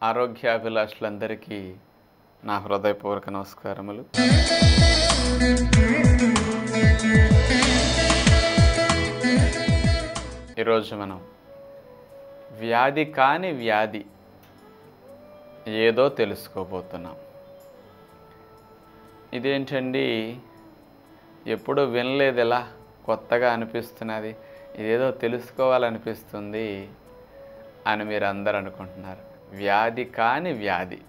ఆరోగ్యాభిలాషులందరికీ నా హృదయపూర్వక నమస్కారములు. ఈరోజు మనం వ్యాధి కాని వ్యాధి ఏదో తెలుసుకోబోతున్నాం. ఇదేంటండి, ఎప్పుడూ వినలేదు, ఎలా కొత్తగా అనిపిస్తున్నది, ఇదేదో తెలుసుకోవాలనిపిస్తుంది అని మీరు అందరూ అనుకుంటున్నారు. వ్యాధి కాని వ్యాధి,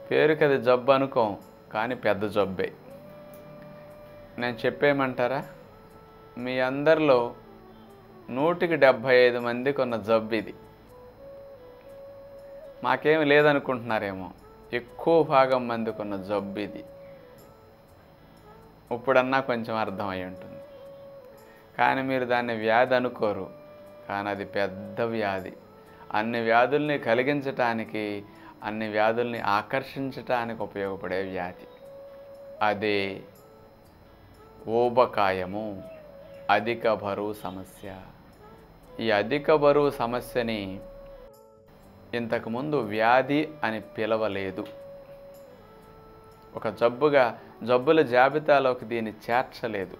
పేరుకి అది జబ్బు అనుకోం, కానీ పెద్ద జబ్బే. నేను చెప్పేయమంటారా? మీ అందరిలో 175 మందికి ఉన్న జబ్బు ఇది. మాకేమి లేదనుకుంటున్నారేమో, ఎక్కువ భాగం మందికి ఉన్న జబ్బు ఇది. ఇప్పుడన్నా కొంచెం అర్థమై ఉంటుంది. కానీ మీరు దాన్ని వ్యాధి అనుకోరు, కానీ అది పెద్ద వ్యాధి. అన్ని వ్యాధుల్ని కలిగించటానికి, అన్ని వ్యాధుల్ని ఆకర్షించటానికి ఉపయోగపడే వ్యాధి. అదే ఊబకాయము, అధిక బరువు సమస్య. ఈ అధిక బరువు సమస్యని ఇంతకుముందు వ్యాధి అని పిలవలేదు. ఒక జబ్బుల జాబితాలోకి దీన్ని చేర్చలేదు.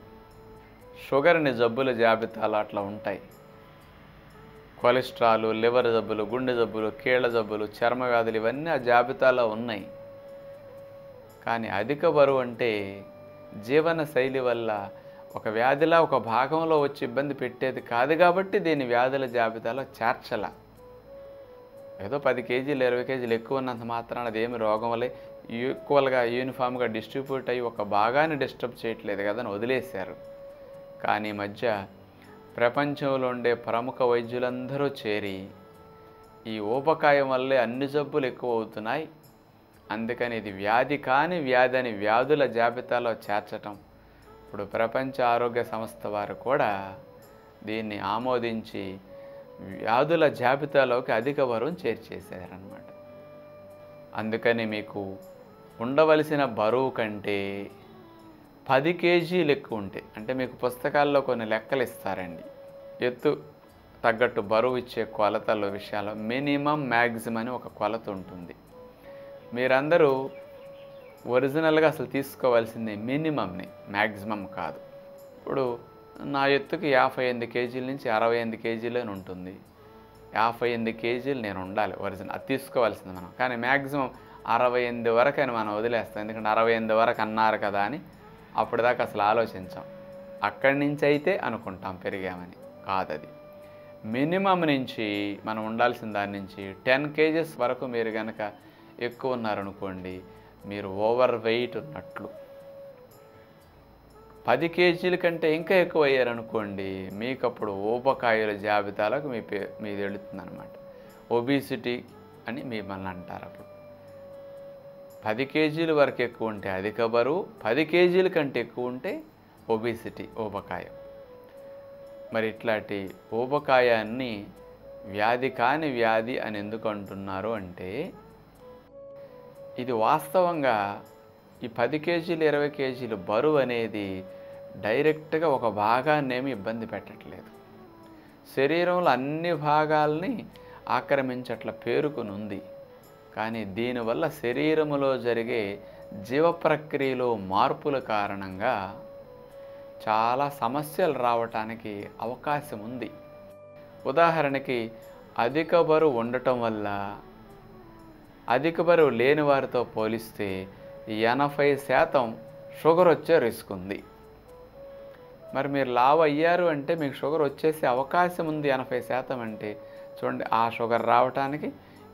షుగర్ని జబ్బుల జాబితాలో అట్లా ఉంటాయి. కొలెస్ట్రాల్, లివర్ జబ్బులు, గుండె జబ్బులు, కీళ్ళ జబ్బులు, చర్మ వ్యాధులు, ఇవన్నీ ఆ జాబితాలో ఉన్నాయి. కానీ అధిక బరువు అంటే జీవన శైలి వల్ల ఒక వ్యాధిలా ఒక భాగంలో వచ్చి ఇబ్బంది పెట్టేది కాదు. కాబట్టి దీన్ని వ్యాధుల జాబితాలో చేర్చల. ఏదో 10 కేజీలు 20 కేజీలు ఎక్కువ ఉన్నంత మాత్రాన అదేమి రోగం వల్ల ఈక్వల్గా యూనిఫామ్గా డిస్ట్రిబ్యూట్ అయ్యి ఒక భాగాన్ని డిస్టర్బ్ చేయట్లేదు కదా అని వదిలేశారు. కానీ ఈ మధ్య ప్రపంచంలో ఉండే ప్రముఖ వైద్యులందరూ చేరి ఈ ఊబకాయం వల్లే అన్ని జబ్బులు ఎక్కువ అవుతున్నాయి, అందుకని ఇది వ్యాధి కాని వ్యాధి అని వ్యాధుల జాబితాలో చేర్చటం. ఇప్పుడు ప్రపంచ ఆరోగ్య సంస్థ వారు కూడా దీన్ని ఆమోదించి వ్యాధుల జాబితాలోకి అధిక బరువును చేర్చేశారన్నమాట. అందుకని మీకు ఉండవలసిన బరువు కంటే 10 కేజీలు ఎక్కువ ఉంటే, అంటే మీకు పుస్తకాల్లో కొన్ని లెక్కలు ఇస్తారండి, ఎత్తు తగ్గట్టు బరువు ఇచ్చే కొలతల విషయాల్లో మినిమం మ్యాక్సిమం అని ఒక కొలత ఉంటుంది. మీరందరూ ఒరిజినల్గా అసలు తీసుకోవాల్సింది మినిమంని, మ్యాక్సిమం కాదు. ఇప్పుడు నా ఎత్తుకి 58 కేజీల నుంచి 68 కేజీలు అని ఉంటుంది. 58 కేజీలు నేను ఉండాలి ఒరిజినల్, అది తీసుకోవాల్సింది మనం. కానీ మ్యాక్సిమం 68 వరకు అని మనం వదిలేస్తాం. ఎందుకంటే 68 వరకు అన్నారు కదా అని అప్పుడు దాకా అసలు ఆలోచించాం. అక్కడి నుంచి అయితే అనుకుంటాం పెరిగామని. కాదది మినిమం నుంచి మనం ఉండాల్సిన దాని నుంచి 10 కేజెస్ వరకు మీరు కనుక ఎక్కువ ఉన్నారనుకోండి, మీరు ఓవర్ వెయిట్ ఉన్నట్లు. 10 కేజీల కంటే ఇంకా ఎక్కువ అయ్యారనుకోండి, మీకు అప్పుడు ఊబకాయుల జాబితాలకు మీది వెళుతుందన్నమాట. ఒబిసిటీ అని మిమ్మల్ని అంటారు. అప్పుడు 10 కేజీల వరకు ఎక్కువ ఉంటే అధిక బరువు, 10 కేజీల కంటే ఎక్కువ ఉంటే ఒబిసిటీ, ఊబకాయం. మరి ఇట్లాంటి ఊబకాయాన్ని వ్యాధి కాని వ్యాధి అని ఎందుకు అంటున్నారు అంటే, ఇది వాస్తవంగా ఈ 10 కేజీలు 20 కేజీలు బరువు అనేది డైరెక్ట్గా ఒక భాగాన్నేమి ఇబ్బంది పెట్టట్లేదు. శరీరంలో అన్ని భాగాల్ని ఆక్రమించట్ల పేరుకునుంది. కానీ దీనివల్ల శరీరములో జరిగే జీవ ప్రక్రియలో మార్పుల కారణంగా చాలా సమస్యలు రావటానికి అవకాశం ఉంది. ఉదాహరణకి అధిక బరువు ఉండటం వల్ల అధిక బరువు లేని వారితో పోలిస్తే 80% షుగర్ వచ్చే రిస్క్ ఉంది. మరి మీరు లావు అయ్యారు అంటే మీకు షుగర్ వచ్చేసే అవకాశం ఉంది 80% అంటే చూడండి, ఆ షుగర్ రావటానికి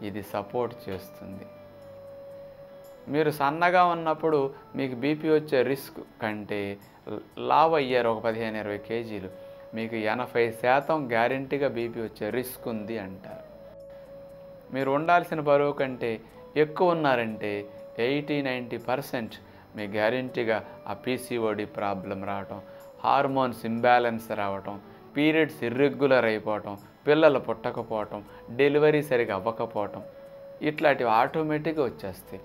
ఇది సపోర్ట్ చేస్తుంది. మీరు సన్నగా ఉన్నప్పుడు మీకు బీపీ వచ్చే రిస్క్ కంటే లావు అయ్యారు ఒక 15-20 కేజీలు, మీకు 80% గ్యారెంటీగా బీపీ వచ్చే రిస్క్ ఉంది అంటారు. మీరు ఉండాల్సిన బరువు కంటే ఎక్కువ ఉన్నారంటే 80-90% మీ గ్యారెంటీగా ఆ పీసీఓడి ప్రాబ్లం రావటం, హార్మోన్స్ ఇంబ్యాలెన్స్ రావటం, పీరియడ్స్ ఇర్రెగ్యులర్ అయిపోవటం, పిల్లలు పుట్టకపోవటం, డెలివరీ సరిగా అవ్వకపోవటం, ఇట్లాంటివి ఆటోమేటిక్గా వచ్చేస్తాయి.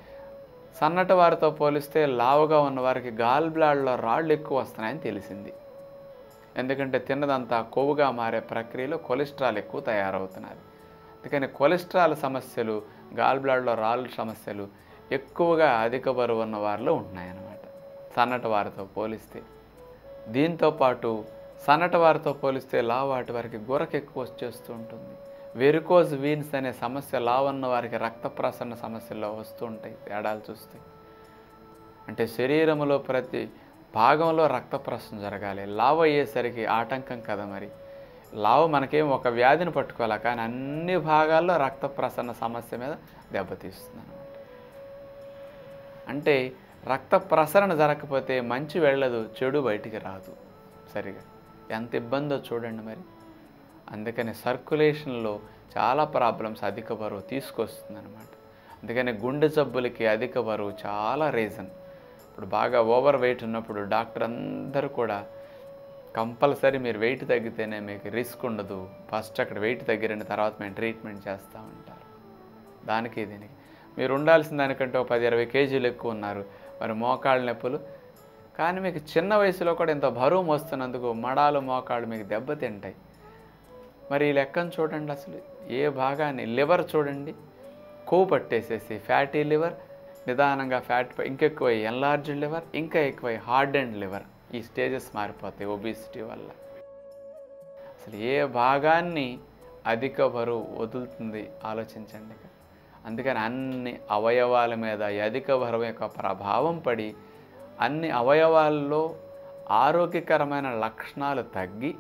సన్నటి వారితో పోలిస్తే లావుగా ఉన్న వారికి గాల్ బ్లాడర్లో రాళ్ళు ఎక్కువ వస్తున్నాయని తెలిసింది. ఎందుకంటే తిన్నదంతా కొవ్వుగా మారే ప్రక్రియలో కొలెస్ట్రాల్ ఎక్కువ తయారవుతున్నది. అందుకని కొలెస్ట్రాల్ సమస్యలు, గాల్ బ్లాడర్లో రాళ్ళ సమస్యలు ఎక్కువగా అధిక బరువు ఉన్న వారిలో ఉంటున్నాయన్నమాట, సన్నటి వారితో పోలిస్తే. దీంతోపాటు సన్నటి వారితో పోలిస్తే లావాటి వారికి గురక ఎక్కువ వచ్చేస్తూ ఉంటుంది. వెరికోజ్ వీన్స్ అనే సమస్య లావన్న వారికి రక్త ప్రసరణ సమస్యల్లో వస్తూ ఉంటాయి తేడాలు చూస్తే. అంటే శరీరంలో ప్రతి భాగంలో రక్త ప్రసరణ జరగాలి. లావు అయ్యేసరికి ఆటంకం కదా మరి. లావు మనకేం ఒక వ్యాధిని పట్టుకోవాలి, కానీ అన్ని భాగాల్లో రక్త ప్రసరణ సమస్య మీద దెబ్బతీస్తుంది అన్నమాట. అంటే రక్త ప్రసరణ జరగకపోతే మంచి వెళ్ళదు, చెడు బయటికి రాదు సరిగా. ఎంత ఇబ్బందో చూడండి మరి. అందుకని సర్క్యులేషన్లో చాలా ప్రాబ్లమ్స్ అధిక బరువు తీసుకొస్తుంది అనమాట. అందుకని గుండె జబ్బులకి అధిక బరువు చాలా రీజన్. ఇప్పుడు బాగా ఓవర్ వెయిట్ ఉన్నప్పుడు డాక్టర్ అందరూ కూడా కంపల్సరీ మీరు వెయిట్ తగ్గితేనే మీకు రిస్క్ ఉండదు, ఫస్ట్ అక్కడ వెయిట్ తగ్గిన తర్వాత మేము ట్రీట్మెంట్ చేస్తూ ఉంటారు. దానికి దీనికి మీరు ఉండాల్సిన దానికంటే ఒక 10-20 కేజీలు ఎక్కువ ఉన్నారు, మరి మోకాళ్ళ నొప్పులు. కానీ మీకు చిన్న వయసులో కూడా ఇంత బరువు మోస్తున్నందుకు మడాలు మోకాళ్ళు మీకు దెబ్బతింటాయి. మరి ఈ లెక్కను చూడండి, అసలు ఏ భాగాన్ని లివర్ చూడండి, కొవ్వు పట్టేసేసి ఫ్యాటీ లివర్, నిదానంగా ఫ్యాట్ ఇంకెక్కువ ఎన్లార్జ్డ్ లివర్, ఇంకా ఎక్కువ హార్డ్ అండ్ లివర్. ఈ స్టేజెస్ మారిపోతాయి ఒబిసిటీ వల్ల. అసలు ఏ భాగాన్ని అధిక బరువు వదులుతుంది ఆలోచించండి. అందుకని అన్ని అవయవాల మీద అధిక బరువు యొక్క ప్రభావం పడి అన్ని అవయవాల్లో ఆరోగ్యకరమైన లక్షణాలు తగ్గి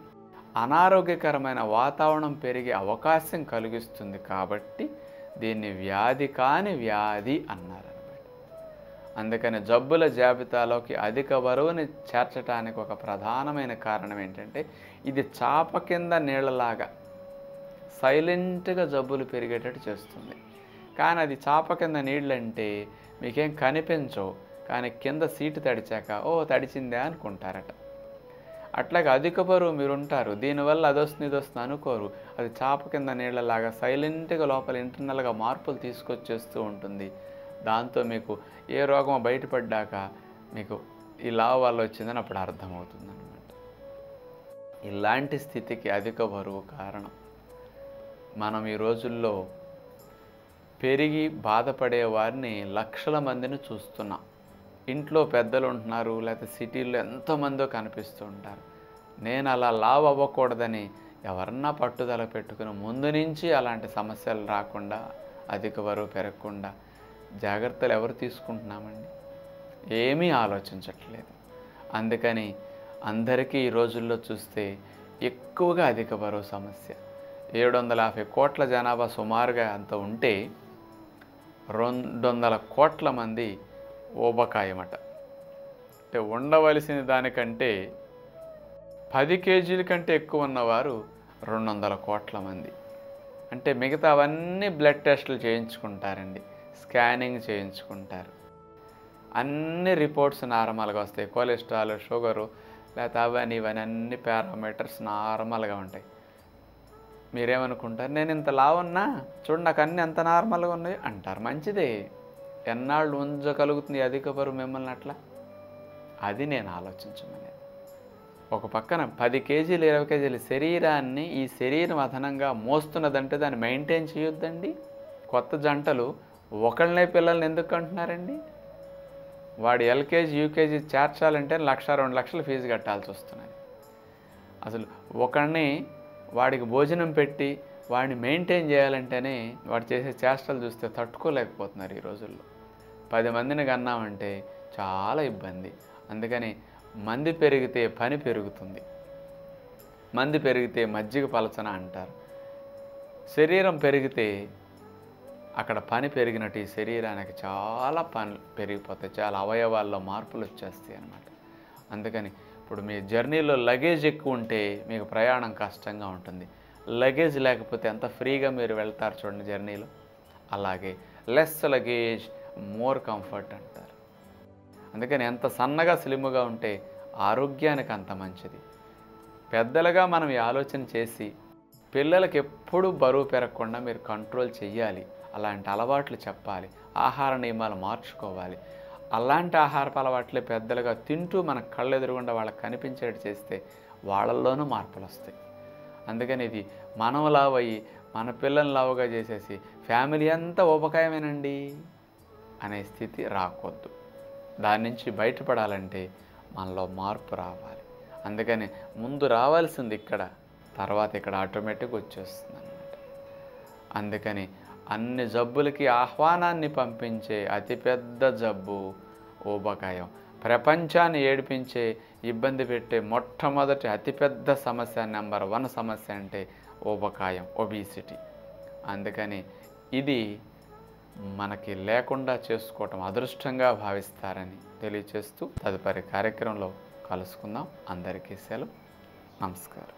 అనారోగ్యకరమైన వాతావరణం పెరిగే అవకాశం కలిగిస్తుంది. కాబట్టి దీన్ని వ్యాధి కాని వ్యాధి అన్నారన్నమాట. అందుకని జబ్బుల జాబితాలోకి అధిక బరువుని చేర్చడానికి ఒక ప్రధానమైన కారణం ఏంటంటే, ఇది చాప కింద నీళ్ళలాగా సైలెంట్గా జబ్బులు పెరిగేటట్టు చేస్తుంది. కానీ అది చాప కింద నీళ్ళంటే మీకేం కనిపించవు, కానీ కింద సీటు తడిచాక ఓ తడిచిందే అనుకుంటారట. అట్లాగే అధిక బరువు మీరు ఉంటారు, దీనివల్ల అదొస్తుంది ఇదొస్తుంది అనుకోరు. అది చాప కింద నీళ్ళలాగా సైలెంట్గా లోపల ఇంటర్నల్గా మార్పులు తీసుకొచ్చేస్తూ ఉంటుంది. దాంతో మీకు ఏ రోగం బయటపడ్డాక మీకు ఈ లావు వల్ల వచ్చిందని అప్పుడు అర్థమవుతుంది అన్నమాట. ఇలాంటి స్థితికి అధిక బరువు కారణం. మనం ఈ రోజుల్లో పెరిగి బాధపడే వారిని లక్షల మందిని చూస్తున్నాం. ఇంట్లో పెద్దలు ఉంటున్నారు, లేకపోతే సిటీల్లో ఎంతోమందో కనిపిస్తూ ఉంటారు. నేను అలా లావు అవ్వకూడదని ఎవరన్నా పట్టుదల పెట్టుకుని ముందు నుంచి అలాంటి సమస్యలు రాకుండా, అధిక బరువు పెరగకుండా జాగ్రత్తలు ఎవరు తీసుకుంటున్నామండి? ఏమీ ఆలోచించట్లేదు. అందుకని అందరికీ ఈ రోజుల్లో చూస్తే ఎక్కువగా అధిక బరువు సమస్య. 750 కోట్ల జనాభా సుమారుగా అంత ఉంటే 200 కోట్ల మంది ఊబకాయమట. అంటే ఉండవలసిన దానికంటే 10 కేజీల కంటే ఎక్కువ ఉన్నవారు 200 కోట్ల మంది. అంటే మిగతా అవన్నీ బ్లడ్ టెస్టులు చేయించుకుంటారండి, స్కానింగ్ చేయించుకుంటారు, అన్ని రిపోర్ట్స్ నార్మల్గా వస్తాయి. కొలెస్ట్రాల్, షుగరు, లేకపోతే అవన్నీ ఇవన్నీ అన్ని పారామీటర్స్ నార్మల్గా ఉంటాయి. మీరేమనుకుంటారు, నేను ఇంత లావున్నా చూడండి నాకు అన్నీ ఎంత నార్మల్గా ఉన్నాయి అంటారు. మంచిదే, ఎన్నాళ్ళు ఉంచగలుగుతుంది అధిక బరువు మిమ్మల్ని అట్లా? అది నేను ఆలోచించమనేది. ఒక పక్కన 10 కేజీలు 20 కేజీల శరీరాన్ని ఈ శరీరం అదనంగా మోస్తున్నదంటే దాన్ని మెయింటైన్ చేయొద్దండి. కొత్త జంటలు ఒకళ్ళనే పిల్లల్ని ఎందుకు అంటున్నారండి? వాడు ఎల్కేజీ యూకేజీ చేర్చాలంటే 1,00,000-2 లక్షలు ఫీజు కట్టాల్సి వస్తున్నది. అసలు ఒకడిని వాడికి భోజనం పెట్టి వాడిని మెయింటైన్ చేయాలంటేనే వాడు చేసే చేష్టలు చూస్తే తట్టుకోలేకపోతున్నారు ఈ రోజుల్లో. 10 మందిని కన్నామంటే చాలా ఇబ్బంది. అందుకని మంది పెరిగితే పని పెరుగుతుంది, మంది పెరిగితే మజ్జిగ పలచన అంటారు. శరీరం పెరిగితే అక్కడ పని పెరిగినట్టు ఈ శరీరానికి చాలా పనులు పెరిగిపోతాయి, చాలా అవయవాల్లో మార్పులు వచ్చేస్తాయి అన్నమాట. అందుకని ఇప్పుడు మీ జర్నీలో లగేజ్ ఎక్కువ ఉంటే మీకు ప్రయాణం కష్టంగా ఉంటుంది. లగేజ్ లేకపోతే ఎంత ఫ్రీగా మీరు వెళ్తారు చూడండి జర్నీలో. అలాగే లెస్ లగేజ్ మోర్ కంఫర్ట్ అంటారు. అందుకని ఎంత సన్నగా స్లిమ్గా ఉంటే ఆరోగ్యానికి అంత మంచిది. పెద్దలుగా మనం ఈ ఆలోచన చేసి పిల్లలకి ఎప్పుడూ బరువు పెరగకుండా మీరు కంట్రోల్ చెయ్యాలి. అలాంటి అలవాట్లు చెప్పాలి, ఆహార నియమాలు మార్చుకోవాలి. అలాంటి ఆహారపు అలవాట్లే పెద్దలుగా తింటూ మన కళ్ళెదురుగుండా వాళ్ళకి కనిపించేట్టు చేస్తే వాళ్ళల్లోనూ మార్పులు వస్తాయి. అందుకని ఇది మనం లావు అయ్యి మన పిల్లల్ని లావుగా చేసేసి ఫ్యామిలీ అంతా ఊబకాయమేనండి అనే స్థితి రాకూడదు. దాని నుంచి బయటపడాలంటే మనలో మార్పు రావాలి. అందుకని ముందు రావాల్సింది ఇక్కడ, తర్వాత ఇక్కడ ఆటోమేటిక్గా వచ్చేస్తుంది అన్నమాట. అందుకని అన్ని జబ్బులకి ఆహ్వానాన్ని పంపించే అతిపెద్ద జబ్బు ఊబకాయం. ప్రపంచాన్ని ఏడిపించే, ఇబ్బంది పెట్టే మొట్టమొదటి అతిపెద్ద సమస్య, నెంబర్ 1 సమస్య అంటే ఊబకాయం, ఒబిసిటీ. అందుకని ఇది మనకి లేకుండా చేసుకోవటం అదృష్టంగా భావిస్తారని తెలియచేస్తూ తదుపరి కార్యక్రమంలో కలుసుకుందాం. అందరికీ సెలవు. నమస్కారం.